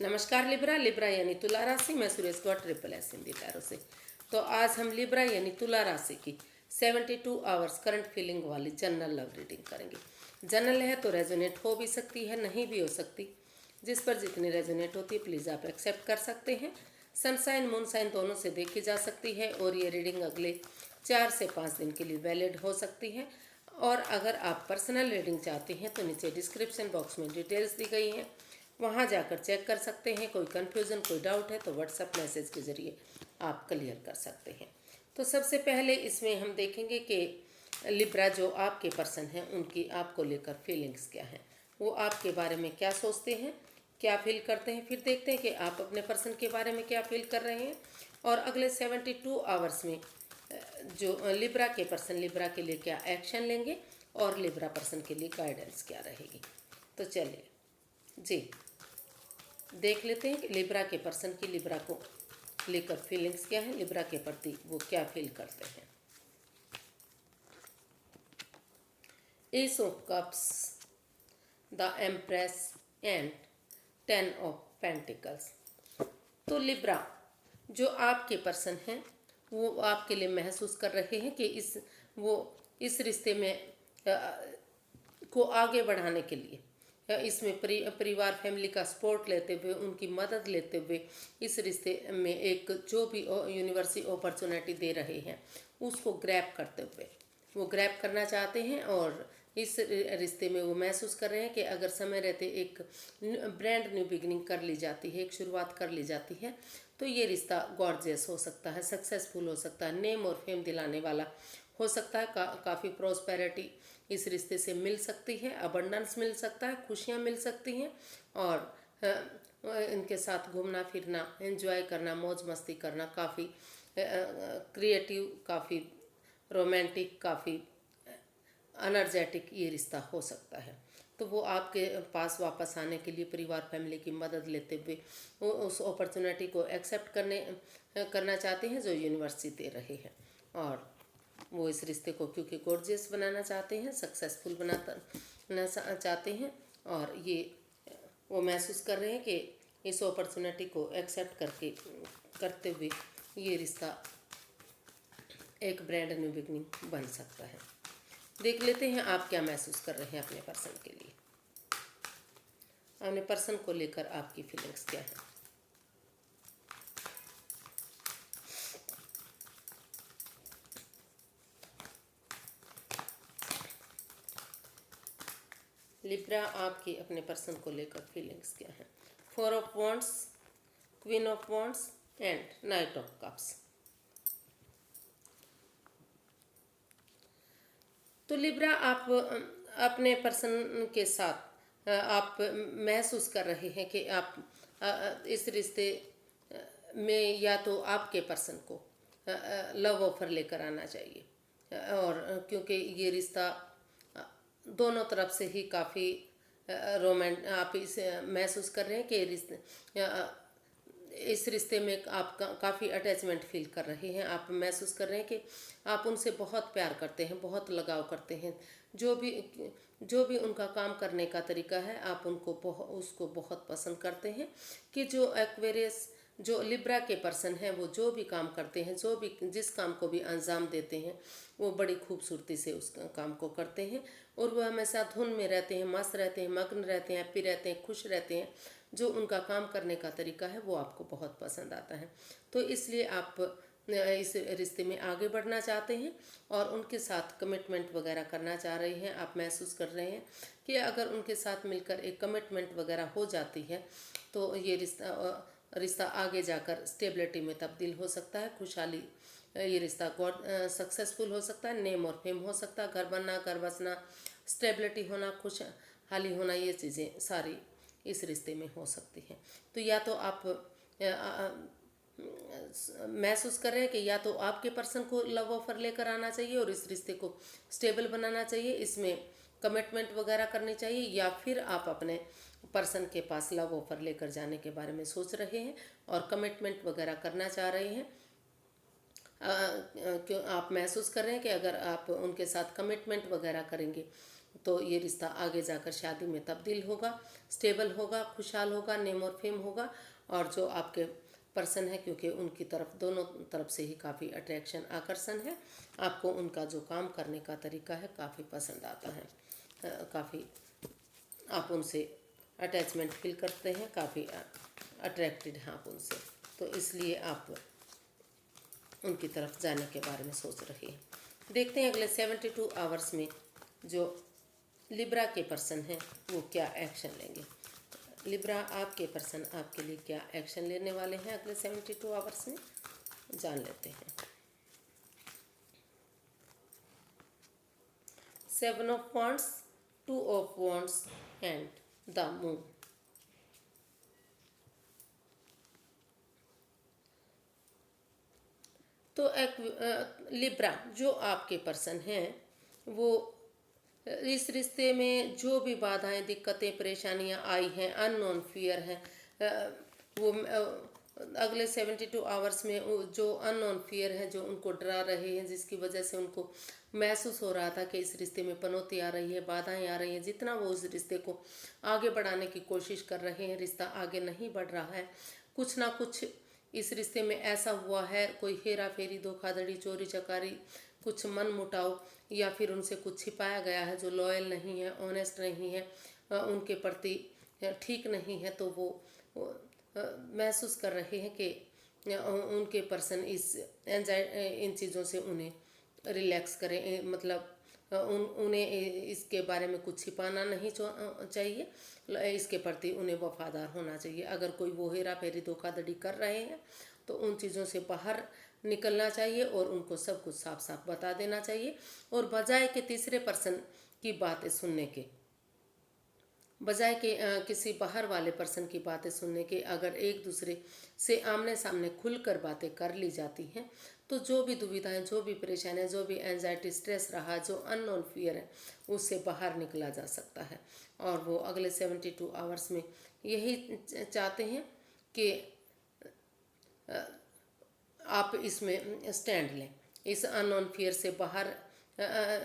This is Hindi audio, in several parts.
नमस्कार लिब्रा। लिब्रा यानी तुला राशि। मैं Suresh Gaur triple S Hindi tarot से। तो आज हम लिब्रा यानी तुला राशि की 72 आवर्स करंट फीलिंग वाली जनरल लव रीडिंग करेंगे। जनरल है तो रेजोनेट हो भी सकती है, नहीं भी हो सकती। जिस पर जितनी रेजोनेट होती है प्लीज़ आप एक्सेप्ट कर सकते हैं। सनसाइन मूनसाइन दोनों से देखी जा सकती है और ये रीडिंग अगले 4 से 5 दिन के लिए वैलिड हो सकती है। और अगर आप पर्सनल रीडिंग चाहते हैं तो नीचे डिस्क्रिप्शन बॉक्स में डिटेल्स दी गई हैं, वहाँ जाकर चेक कर सकते हैं। कोई कन्फ्यूज़न कोई डाउट है तो व्हाट्सएप मैसेज के ज़रिए आप क्लियर कर सकते हैं। तो सबसे पहले इसमें हम देखेंगे कि लिब्रा जो आपके पर्सन हैं उनकी आपको लेकर फीलिंग्स क्या हैं, वो आपके बारे में क्या सोचते हैं, क्या फील करते हैं। फिर देखते हैं कि आप अपने पर्सन के बारे में क्या फील कर रहे हैं। और अगले 72 आवर्स में जो लिब्रा के पर्सन लिब्रा के लिए क्या एक्शन लेंगे और लिब्रा पर्सन के लिए गाइडेंस क्या रहेगी। तो चलिए जी देख लेते हैं कि लिब्रा के पर्सन की लिब्रा को लेकर फीलिंग्स क्या है, लिब्रा के प्रति वो क्या फील करते हैं। S of cups, the empress and 10 of pentacles. तो लिब्रा जो आपके पर्सन हैं वो आपके लिए महसूस कर रहे हैं कि इस रिश्ते में को आगे बढ़ाने के लिए इसमें परिवार फैमिली का सपोर्ट लेते हुए, उनकी मदद लेते हुए इस रिश्ते में एक जो भी यूनिवर्सिटी अपॉर्चुनिटी दे रहे हैं उसको ग्रैब करते हुए वो ग्रैब करना चाहते हैं। और इस रिश्ते में वो महसूस कर रहे हैं कि अगर समय रहते एक ब्रांड न्यू बिगिनिंग कर ली जाती है, एक शुरुआत कर ली जाती है, तो ये रिश्ता गॉर्जियस हो सकता है, सक्सेसफुल हो सकता है, नेम और फेम दिलाने वाला हो सकता है। काफ़ी प्रॉस्पेरिटी इस रिश्ते से मिल सकती है, अबंडेंस मिल सकता है, खुशियाँ मिल सकती हैं। और इनके साथ घूमना फिरना, एंजॉय करना, मौज मस्ती करना, काफ़ी क्रिएटिव, काफ़ी रोमांटिक, काफ़ी एनर्जेटिक ये रिश्ता हो सकता है। तो वो आपके पास वापस आने के लिए परिवार फैमिली की मदद लेते हुए वो उस अपॉर्चुनिटी को एक्सेप्ट करना चाहते हैं जो यूनिवर्सिटी दे रहे हैं। और वो इस रिश्ते को क्योंकि गॉर्जियस बनाना चाहते हैं, सक्सेसफुल बनाना चाहते हैं। और ये वो महसूस कर रहे हैं कि इस अपॉर्चुनिटी को एक्सेप्ट करते हुए ये रिश्ता एक ब्रांड न्यू बिगनिंग बन सकता है। देख लेते हैं आप क्या महसूस कर रहे हैं अपने पर्सन के लिए, अपने पर्सन को लेकर आपकी फीलिंग्स क्या है। लिब्रा आपकी अपने पर्सन को लेकर फीलिंग्स क्या है। 4 of wands, queen of wands and night of cups. तो लिब्रा आप अपने पर्सन के साथ आप महसूस कर रहे हैं कि आप इस रिश्ते में या तो आपके पर्सन को लव ऑफर लेकर आना चाहिए। और क्योंकि ये रिश्ता दोनों तरफ से ही काफ़ी आप इसे महसूस कर रहे हैं कि इस रिश्ते में आप काफ़ी अटैचमेंट फील कर रहे हैं। आप महसूस कर रहे हैं कि आप उनसे बहुत प्यार करते हैं, बहुत लगाव करते हैं। जो भी उनका काम करने का तरीका है आप उसको बहुत पसंद करते हैं। कि जो एक्वेरियस जो लिब्रा के पर्सन हैं वो जो भी काम करते हैं, जिस काम को भी अंजाम देते हैं वो बड़ी खूबसूरती से उस काम को करते हैं। और वह हमेशा धुन में रहते हैं, मस्त रहते हैं, मग्न रहते हैं, हैप्पी रहते हैं, खुश रहते हैं। जो उनका काम करने का तरीका है वो आपको बहुत पसंद आता है। तो इसलिए आप इस रिश्ते में आगे बढ़ना चाहते हैं और उनके साथ कमिटमेंट वगैरह करना चाह रहे हैं। आप महसूस कर रहे हैं कि अगर उनके साथ मिलकर एक कमिटमेंट वगैरह हो जाती है तो ये रिश्ता आगे जाकर स्टेबिलिटी में तब्दील हो सकता है, खुशहाली, ये रिश्ता सक्सेसफुल हो सकता है, नेम और फेम हो सकता है, घर बनना, घर बसना, स्टेबिलिटी होना, खुशहाली होना, ये चीज़ें सारी इस रिश्ते में हो सकती हैं। तो या तो आप महसूस कर रहे हैं कि या तो आपके पर्सन को लव ऑफर लेकर आना चाहिए और इस रिश्ते को स्टेबल बनाना चाहिए, इसमें कमिटमेंट वगैरह करनी चाहिए, या फिर आप अपने पर्सन के पास लव ऑफर लेकर जाने के बारे में सोच रहे हैं और कमिटमेंट वगैरह करना चाह रहे हैं। क्यों आप महसूस कर रहे हैं कि अगर आप उनके साथ कमिटमेंट वगैरह करेंगे तो ये रिश्ता आगे जाकर शादी में तब्दील होगा, स्टेबल होगा, खुशहाल होगा, नेम और फेम होगा। और जो आपके पर्सन है, क्योंकि उनकी तरफ दोनों तरफ से ही काफ़ी अट्रैक्शन, आकर्षण है, आपको उनका जो काम करने का तरीका है काफ़ी पसंद आता है, काफ़ी आप उनसे अटैचमेंट फील करते हैं, काफ़ी अट्रैक्टेड हैं आप उनसे, तो इसलिए आप उनकी तरफ जाने के बारे में सोच रहे हैं। देखते हैं अगले 72 आवर्स में जो लिब्रा के पर्सन हैं वो क्या एक्शन लेंगे। लिब्रा, आपके पर्सन आपके लिए क्या एक्शन लेने वाले हैं अगले 72 आवर्स में, जान लेते हैं। 7 of wands, 2 of wands and the moon. तो एक लिब्रा जो आपके पर्सन हैं वो इस रिश्ते में जो भी बाधाएं, दिक्कतें, परेशानियां आई हैं, अननोन फियर है, वो अगले 72 आवर्स में जो अननोन फियर है, जो उनको डरा रहे हैं, जिसकी वजह से उनको महसूस हो रहा था कि इस रिश्ते में पनौती आ रही है, बाधाएं आ रही हैं, जितना वो उस रिश्ते को आगे बढ़ाने की कोशिश कर रहे हैं, रिश्ता आगे नहीं बढ़ रहा है। कुछ ना कुछ इस रिश्ते में ऐसा हुआ है, कोई हेरा फेरी, धोखाधड़ी, चोरी चकारी, कुछ मन मुटाव, या फिर उनसे कुछ छिपाया गया है, जो लॉयल नहीं है, ऑनेस्ट नहीं है, उनके प्रति ठीक नहीं है, तो वो महसूस कर रहे हैं कि उनके पर्सन इस इन चीज़ों से उन्हें रिलैक्स करें, मतलब उन्हें इसके बारे में कुछ छिपाना नहीं चाहिए, इसके प्रति उन्हें वफादार होना चाहिए। अगर कोई वो हेरा फेरी, धोखाधड़ी कर रहे हैं तो उन चीज़ों से बाहर निकलना चाहिए और उनको सब कुछ साफ साफ बता देना चाहिए। और बजाय के तीसरे पर्सन की बातें सुनने के, बजाय के किसी बाहर वाले पर्सन की बातें सुनने के, अगर एक दूसरे से आमने सामने खुलकर बातें कर ली जाती हैं तो जो भी दुविधाएं, जो भी परेशानियां, जो भी एंजाइटी, स्ट्रेस रहा, जो अननोन फियर है, उससे बाहर निकला जा सकता है। और वो अगले 72 आवर्स में यही चाहते हैं कि आप इसमें स्टैंड लें, इस अननोन फियर से बाहर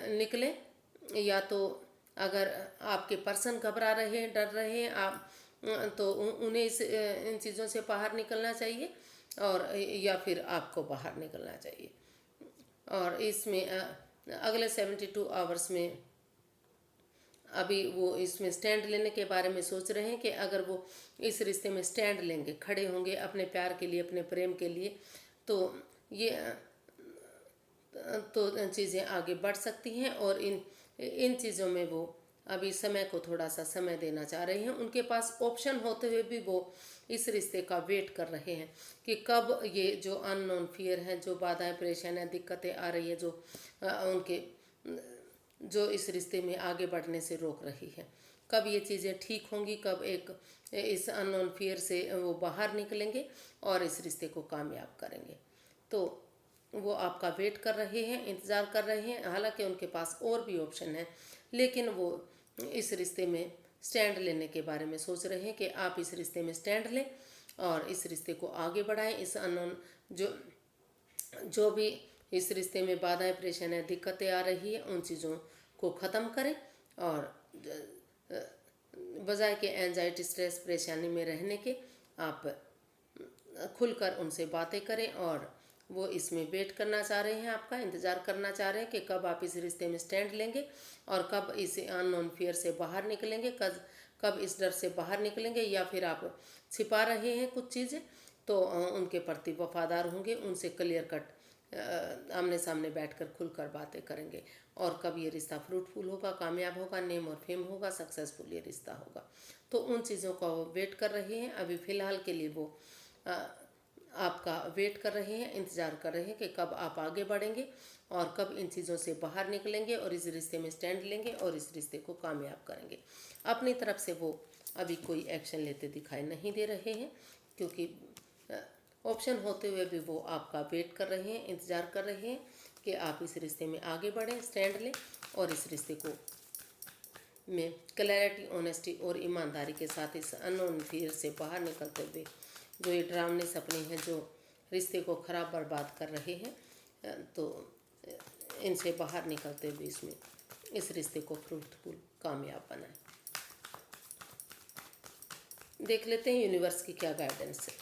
निकलें। या तो अगर आपके पर्सन घबरा रहे हैं, डर रहे हैं, आप तो उन्हें इन चीज़ों से बाहर निकलना चाहिए, और या फिर आपको बाहर निकलना चाहिए। और इसमें अगले 72 आवर्स में अभी वो इसमें स्टैंड लेने के बारे में सोच रहे हैं कि अगर वो इस रिश्ते में स्टैंड लेंगे, खड़े होंगे अपने प्यार के लिए, अपने प्रेम के लिए, तो ये तो चीज़ें आगे बढ़ सकती हैं। और इन चीज़ों में वो अभी समय को थोड़ा सा समय देना चाह रहे हैं। उनके पास ऑप्शन होते हुए भी वो इस रिश्ते का वेट कर रहे हैं कि कब ये जो अननोन फियर है, जो बाधाएं, परेशानियां, दिक्कतें आ रही है, जो उनके जो इस रिश्ते में आगे बढ़ने से रोक रही है, कब ये चीज़ें ठीक होंगी, कब एक इस अननोन फियर से वो बाहर निकलेंगे और इस रिश्ते को कामयाब करेंगे। तो वो आपका वेट कर रहे हैं, इंतज़ार कर रहे हैं। हालांकि उनके पास और भी ऑप्शन है, लेकिन वो इस रिश्ते में स्टैंड लेने के बारे में सोच रहे हैं कि आप इस रिश्ते में स्टैंड लें और इस रिश्ते को आगे बढ़ाएं। इस अननोन जो भी इस रिश्ते में बाधाएं, परेशानियां, दिक्कतें आ रही है, उन चीज़ों को ख़त्म करें और बजाय के एंजाइटी, स्ट्रेस, परेशानी में रहने के आप खुलकर उनसे बातें करें। और वो इसमें वेट करना चाह रहे हैं, आपका इंतज़ार करना चाह रहे हैं कि कब आप इस रिश्ते में स्टैंड लेंगे और कब इस अननोन फियर से बाहर निकलेंगे, कब इस डर से बाहर निकलेंगे, या फिर आप छिपा रहे हैं कुछ चीज़ें तो उनके प्रति वफादार होंगे, उनसे क्लियर कट आमने सामने बैठकर खुलकर बातें करेंगे। और कब ये रिश्ता फ्रूटफुल होगा, कामयाब होगा, नेम और फेम होगा, सक्सेसफुल ये रिश्ता होगा। तो उन चीज़ों का वो वेट कर रहे हैं। अभी फ़िलहाल के लिए वो आपका वेट कर रहे हैं, इंतज़ार कर रहे हैं कि कब आप आगे बढ़ेंगे और कब इन चीज़ों से बाहर निकलेंगे और इस रिश्ते में स्टैंड लेंगे और इस रिश्ते को कामयाब करेंगे। अपनी तरफ से वो अभी कोई एक्शन लेते दिखाई नहीं दे रहे हैं, क्योंकि ऑप्शन होते हुए भी वो आपका वेट कर रहे हैं, इंतज़ार कर रहे हैं कि आप इस रिश्ते में आगे बढ़ें, स्टैंड लें और इस रिश्ते को में क्लैरिटी, ऑनेस्टी और ईमानदारी के साथ इस अननोन फियर से बाहर निकलते हुए जो ये डरावने सपने हैं जो रिश्ते को खराब बर्बाद कर रहे हैं, तो इनसे बाहर निकलते हुए इसमें इस रिश्ते को फ्रूटफुल कामयाब बनाए। देख लेते हैं यूनिवर्स की क्या गाइडेंस है,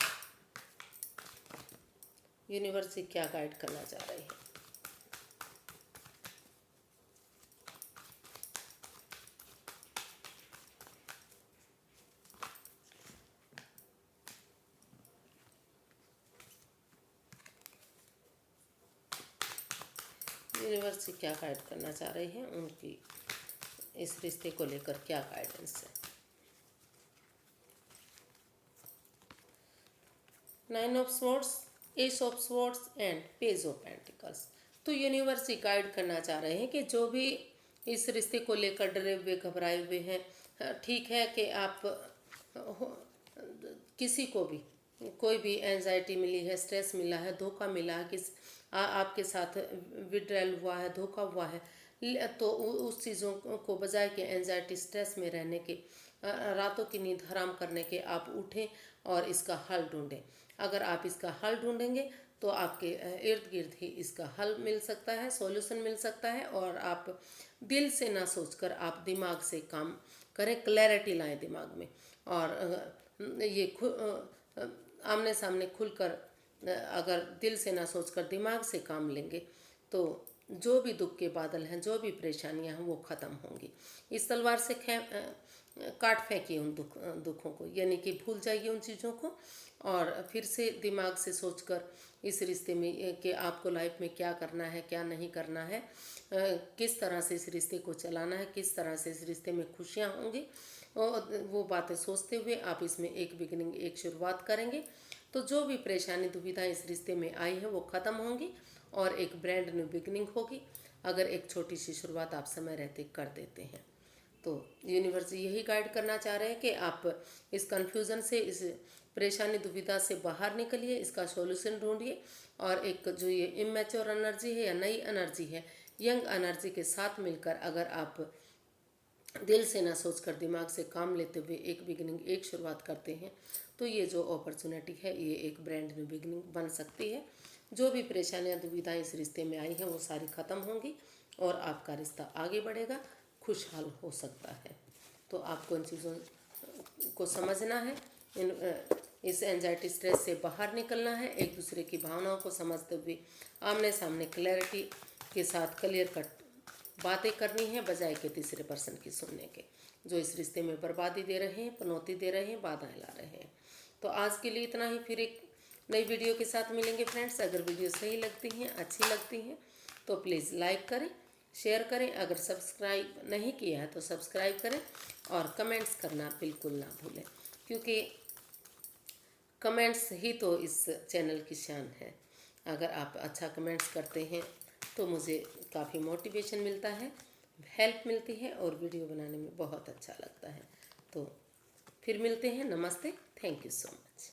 यूनिवर्स क्या गाइड करना चाह रही है। यूनिवर्स क्या गाइड करना चाह रही है, उनकी इस रिश्ते को लेकर क्या गाइडेंस है। 9 of swords, S of swords and page of pentacles. तो यूनिवर्स गाइड करना चाह रहे हैं कि जो भी इस रिश्ते को लेकर डरे हुए घबराए हुए हैं, ठीक है कि आप किसी को भी कोई भी एंजाइटी मिली है, स्ट्रेस मिला है, धोखा मिला है, आपके साथ विड्रॉल हुआ है, धोखा हुआ है, तो उस चीज़ों को बजाय के एंजाइटी स्ट्रेस में रहने के, रातों की नींद हराम करने के, आप उठें और इसका हल ढूंढें। अगर आप इसका हल ढूंढेंगे तो आपके इर्द गिर्द ही इसका हल मिल सकता है, सॉल्यूशन मिल सकता है। और आप दिल से ना सोचकर आप दिमाग से काम करें, क्लैरिटी लाएं दिमाग में, और ये आमने सामने खुलकर अगर दिल से ना सोचकर दिमाग से काम लेंगे तो जो भी दुख के बादल हैं, जो भी परेशानियां हैं, वो ख़त्म होंगी। इस तलवार से काट फेंकिए उन दुखों को, यानी कि भूल जाइए उन चीज़ों को, और फिर से दिमाग से सोचकर इस रिश्ते में कि आपको लाइफ में क्या करना है, क्या नहीं करना है, किस तरह से इस रिश्ते को चलाना है, किस तरह से इस रिश्ते में खुशियाँ होंगी, और वो बातें सोचते हुए आप इसमें एक बिगिनिंग, एक शुरुआत करेंगे तो जो भी परेशानी दुविधा इस रिश्ते में आई है वो ख़त्म होंगी और एक ब्रांड न्यू बिगिनिंग होगी, अगर एक छोटी सी शुरुआत आप समय रहते कर देते हैं। तो यूनिवर्स यही गाइड करना चाह रहे हैं कि आप इस कन्फ्यूज़न से, इस परेशानी दुविधा से बाहर निकलिए, इसका सॉल्यूशन ढूंढिए, और एक जो ये इमेच्योर एनर्जी है या नई एनर्जी है, यंग एनर्जी के साथ मिलकर अगर आप दिल से ना सोचकर दिमाग से काम लेते हुए एक बिगिनिंग, एक शुरुआत करते हैं तो ये जो अपॉर्चुनिटी है ये एक ब्रांड न्यू बिगिनिंग बन सकती है। जो भी परेशानियां दुविधाएं इस रिश्ते में आई हैं वो सारी ख़त्म होंगी और आपका रिश्ता आगे बढ़ेगा, खुशहाल हो सकता है। तो आपको इन चीज़ों को समझना है, इस एंजाइटी स्ट्रेस से बाहर निकलना है, एक दूसरे की भावनाओं को समझते हुए आमने सामने क्लैरिटी के साथ क्लियर कट बातें करनी है, बजाय के तीसरे पर्सन की सुनने के, जो इस रिश्ते में बर्बादी दे रहे हैं, पनौती दे रहे हैं, बाधाएं ला रहे हैं। तो आज के लिए इतना ही, फिर एक नई वीडियो के साथ मिलेंगे फ्रेंड्स। अगर वीडियो सही लगती हैं, अच्छी लगती हैं तो प्लीज़ लाइक करें, शेयर करें, अगर सब्सक्राइब नहीं किया है तो सब्सक्राइब करें, और कमेंट्स करना बिल्कुल ना भूलें, क्योंकि कमेंट्स ही तो इस चैनल की शान है। अगर आप अच्छा कमेंट्स करते हैं तो मुझे काफ़ी मोटिवेशन मिलता है, हेल्प मिलती है और वीडियो बनाने में बहुत अच्छा लगता है। तो फिर मिलते हैं, नमस्ते, थैंक यू सो मच।